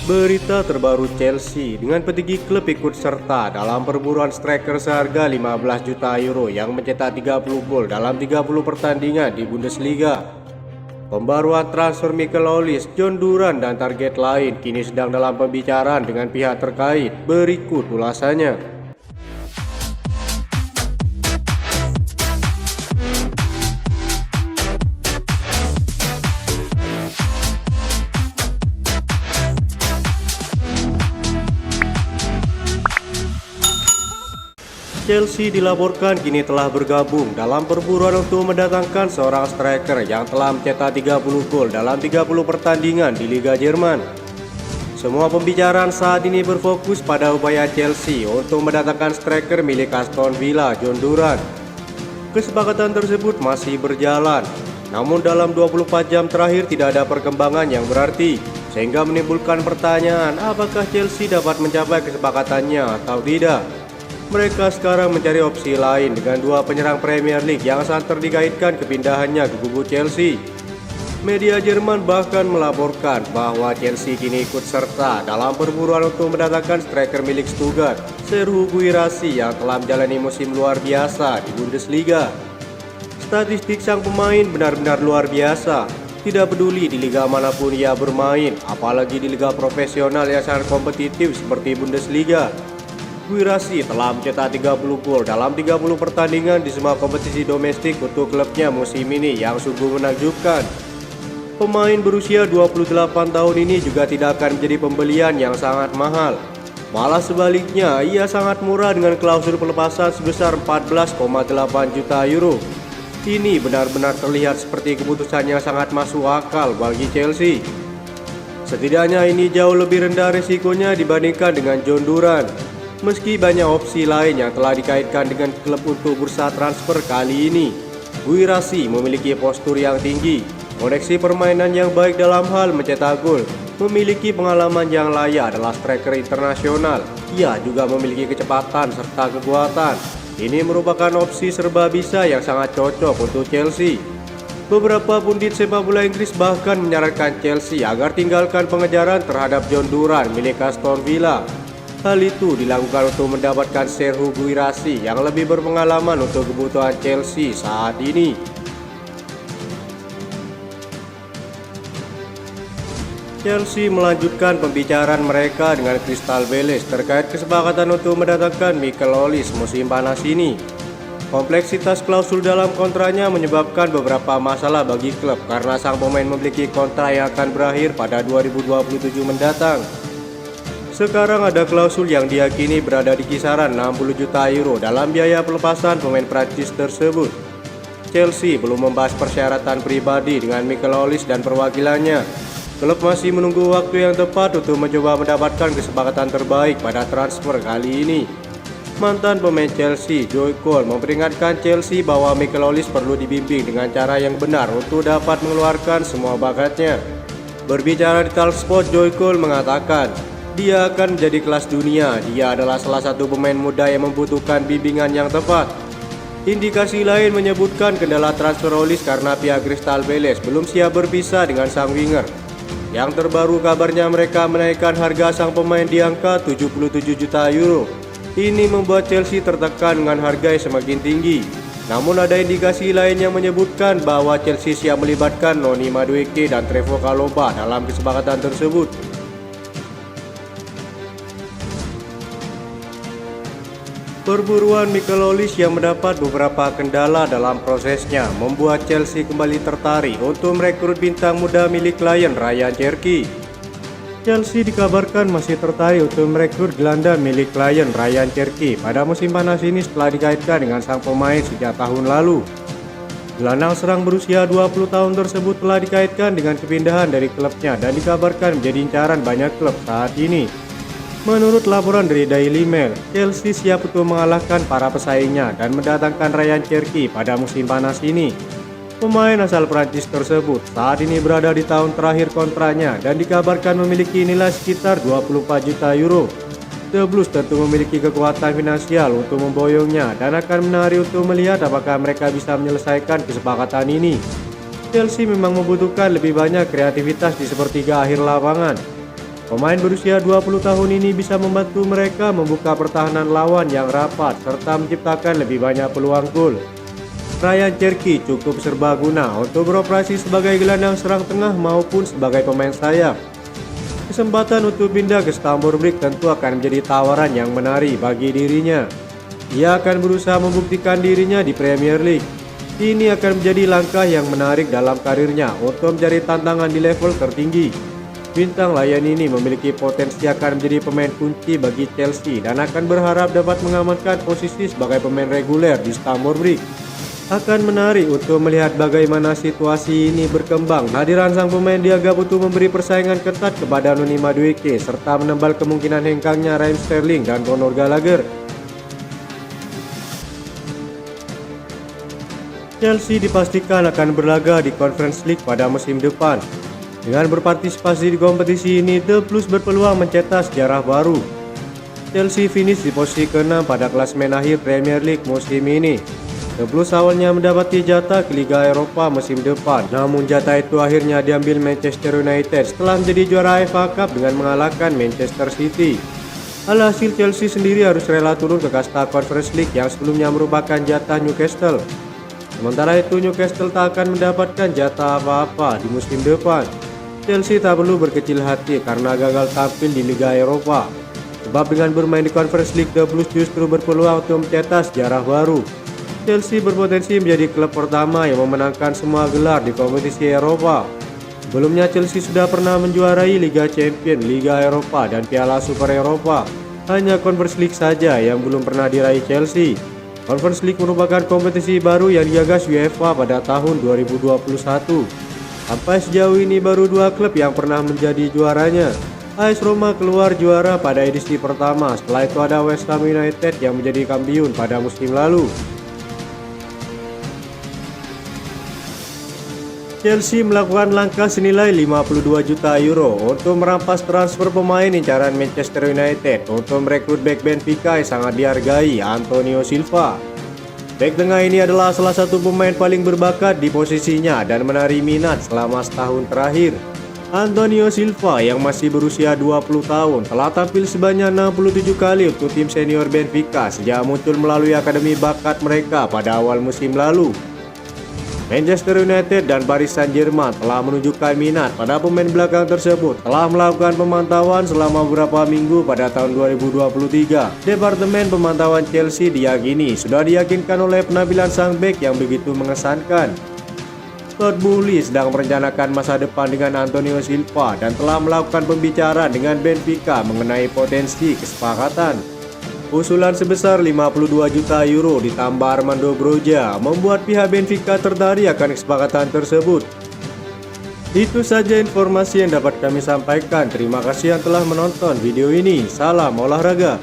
Berita terbaru Chelsea dengan petinggi klub ikut serta dalam perburuan striker seharga 15 juta euro yang mencetak 30 gol dalam 30 pertandingan di Bundesliga. Pembaruan transfer Mikel Olise, John Duran dan target lain kini sedang dalam pembicaraan dengan pihak terkait. Berikut ulasannya. Chelsea dilaporkan kini telah bergabung dalam perburuan untuk mendatangkan seorang striker yang telah mencetak 30 gol dalam 30 pertandingan di Liga Jerman. Semua pembicaraan saat ini berfokus pada upaya Chelsea untuk mendatangkan striker milik Aston Villa, John Duran. Kesepakatan tersebut masih berjalan, namun dalam 24 jam terakhir tidak ada perkembangan yang berarti, sehingga menimbulkan pertanyaan apakah Chelsea dapat mencapai kesepakatannya atau tidak. Mereka sekarang mencari opsi lain dengan dua penyerang Premier League yang santer dikaitkan kepindahannya ke kubu Chelsea. Media Jerman bahkan melaporkan bahwa Chelsea kini ikut serta dalam perburuan untuk mendatangkan striker milik Stuttgart, Serhou Guirassy yang telah menjalani musim luar biasa di Bundesliga. Statistik sang pemain benar-benar luar biasa. Tidak peduli di liga manapun ia bermain, apalagi di liga profesional yang sangat kompetitif seperti Bundesliga. Guirassy telah mencetak 30 gol dalam 30 pertandingan di semua kompetisi domestik untuk klubnya musim ini yang sungguh menakjubkan. Pemain berusia 28 tahun ini juga tidak akan menjadi pembelian yang sangat mahal. Malah sebaliknya, ia sangat murah dengan klausul pelepasan sebesar 14,8 juta euro. Ini benar-benar terlihat seperti keputusan yang sangat masuk akal bagi Chelsea. Setidaknya ini jauh lebih rendah risikonya dibandingkan dengan John Duran. Meski banyak opsi lain yang telah dikaitkan dengan klub untuk bursa transfer kali ini, Guirassy memiliki postur yang tinggi, koneksi permainan yang baik dalam hal mencetak gol, memiliki pengalaman yang layak adalah striker internasional. Ia juga memiliki kecepatan serta kekuatan. Ini merupakan opsi serba bisa yang sangat cocok untuk Chelsea. Beberapa pundit sepak bola Inggris bahkan menyarankan Chelsea agar tinggalkan pengejaran terhadap John Duran milik Aston Villa. Hal itu dilakukan untuk mendapatkan Serhou Guirassy yang lebih berpengalaman untuk kebutuhan Chelsea saat ini. Chelsea melanjutkan pembicaraan mereka dengan Crystal Palace terkait kesepakatan untuk mendatangkan Mikel Olise musim panas ini. Kompleksitas klausul dalam kontraknya menyebabkan beberapa masalah bagi klub karena sang pemain memiliki kontrak yang akan berakhir pada 2027 mendatang. Sekarang ada klausul yang diyakini berada di kisaran 60 juta euro dalam biaya pelepasan pemain Prancis tersebut. Chelsea belum membahas persyaratan pribadi dengan Mikel Olise dan perwakilannya. Klub masih menunggu waktu yang tepat untuk mencoba mendapatkan kesepakatan terbaik pada transfer kali ini. Mantan pemain Chelsea, Joe Cole, memperingatkan Chelsea bahwa Mikel Olise perlu dibimbing dengan cara yang benar untuk dapat mengeluarkan semua bakatnya. Berbicara di Talksport, Joe Cole mengatakan, dia akan menjadi kelas dunia. Dia adalah salah satu pemain muda yang membutuhkan bimbingan yang tepat. Indikasi lain menyebutkan kendala transfer Olise karena pihak Crystal Palace belum siap berpisah dengan sang winger. Yang terbaru kabarnya mereka menaikkan harga sang pemain di angka 77 juta euro. Ini membuat Chelsea tertekan dengan harga yang semakin tinggi. Namun ada indikasi lain yang menyebutkan bahwa Chelsea siap melibatkan Noni Madueke dan Trevoh Chalobah dalam kesepakatan tersebut. Perburuan Mikel Olise yang mendapat beberapa kendala dalam prosesnya membuat Chelsea kembali tertarik untuk merekrut bintang muda milik klien Ryan Cherki. Chelsea dikabarkan masih tertarik untuk merekrut gelandang milik klien Ryan Cherki pada musim panas ini setelah dikaitkan dengan sang pemain sejak tahun lalu. Gelandang serang berusia 20 tahun tersebut telah dikaitkan dengan kepindahan dari klubnya dan dikabarkan menjadi incaran banyak klub saat ini. Menurut laporan dari Daily Mail, Chelsea siap untuk mengalahkan para pesaingnya dan mendatangkan Ryan Cherki pada musim panas ini. Pemain asal Prancis tersebut saat ini berada di tahun terakhir kontraknya dan dikabarkan memiliki nilai sekitar 24 juta euro. The Blues tentu memiliki kekuatan finansial untuk memboyongnya dan akan menarik untuk melihat apakah mereka bisa menyelesaikan kesepakatan ini. Chelsea memang membutuhkan lebih banyak kreativitas di sepertiga akhir lapangan. Pemain berusia 20 tahun ini bisa membantu mereka membuka pertahanan lawan yang rapat serta menciptakan lebih banyak peluang gol. Ryan Cherki cukup serbaguna untuk beroperasi sebagai gelandang serang tengah maupun sebagai pemain sayap. Kesempatan untuk pindah ke Stamford Bridge tentu akan menjadi tawaran yang menarik bagi dirinya. Ia akan berusaha membuktikan dirinya di Premier League. Ini akan menjadi langkah yang menarik dalam karirnya untuk mencari tantangan di level tertinggi. Bintang layan ini memiliki potensi akan menjadi pemain kunci bagi Chelsea dan akan berharap dapat mengamankan posisi sebagai pemain reguler di Stamford Bridge. Akan menarik untuk melihat bagaimana situasi ini berkembang. Hadiran sang pemain dianggap untuk memberi persaingan ketat kepada Noni Madueke serta menambal kemungkinan hengkangnya Raheem Sterling dan Conor Gallagher. Chelsea dipastikan akan berlaga di Conference League pada musim depan. Dengan berpartisipasi di kompetisi ini, The Blues berpeluang mencetak sejarah baru. Chelsea finish di posisi ke-6 pada klasemen akhir Premier League musim ini. The Blues awalnya mendapati jatah ke Liga Eropa musim depan, namun jatah itu akhirnya diambil Manchester United setelah menjadi juara FA Cup dengan mengalahkan Manchester City. Alhasil Chelsea sendiri harus rela turun ke kasta Conference League yang sebelumnya merupakan jatah Newcastle. Sementara itu Newcastle tak akan mendapatkan jatah apa-apa di musim depan. Chelsea tak perlu berkecil hati karena gagal tampil di Liga Eropa. Sebab dengan bermain di Conference League, The Blues justru berpeluang untuk mencetak sejarah baru. Chelsea berpotensi menjadi klub pertama yang memenangkan semua gelar di kompetisi Eropa. Sebelumnya Chelsea sudah pernah menjuarai Liga Champions, Liga Eropa, dan Piala Super Eropa. Hanya Conference League saja yang belum pernah diraih Chelsea. Conference League merupakan kompetisi baru yang digagas UEFA pada tahun 2021. Sampai sejauh ini baru 2 klub yang pernah menjadi juaranya. AS Roma keluar juara pada edisi pertama, setelah itu ada West Ham United yang menjadi kampiun pada musim lalu. Chelsea melakukan langkah senilai 52 juta euro untuk merampas transfer pemain incaran Manchester United untuk merekrut bek Benfica yang sangat dihargai, Antonio Silva. Bek tengah ini adalah salah satu pemain paling berbakat di posisinya dan menarik minat selama setahun terakhir. Antonio Silva yang masih berusia 20 tahun telah tampil sebanyak 67 kali untuk tim senior Benfica sejak muncul melalui akademi bakat mereka pada awal musim lalu. Manchester United dan Paris Saint-Germain telah menunjukkan minat pada pemain belakang tersebut, telah melakukan pemantauan selama beberapa minggu pada tahun 2023. Departemen pemantauan Chelsea diyakini sudah diyakinkan oleh penampilan sang bek yang begitu mengesankan. Todd Boehly sedang merencanakan masa depan dengan Antonio Silva dan telah melakukan pembicaraan dengan Benfica mengenai potensi kesepakatan. Usulan sebesar 52 juta euro ditambah Armando Broja membuat pihak Benfica tertarik akan kesepakatan tersebut. Itu saja informasi yang dapat kami sampaikan. Terima kasih yang telah menonton video ini. Salam olahraga.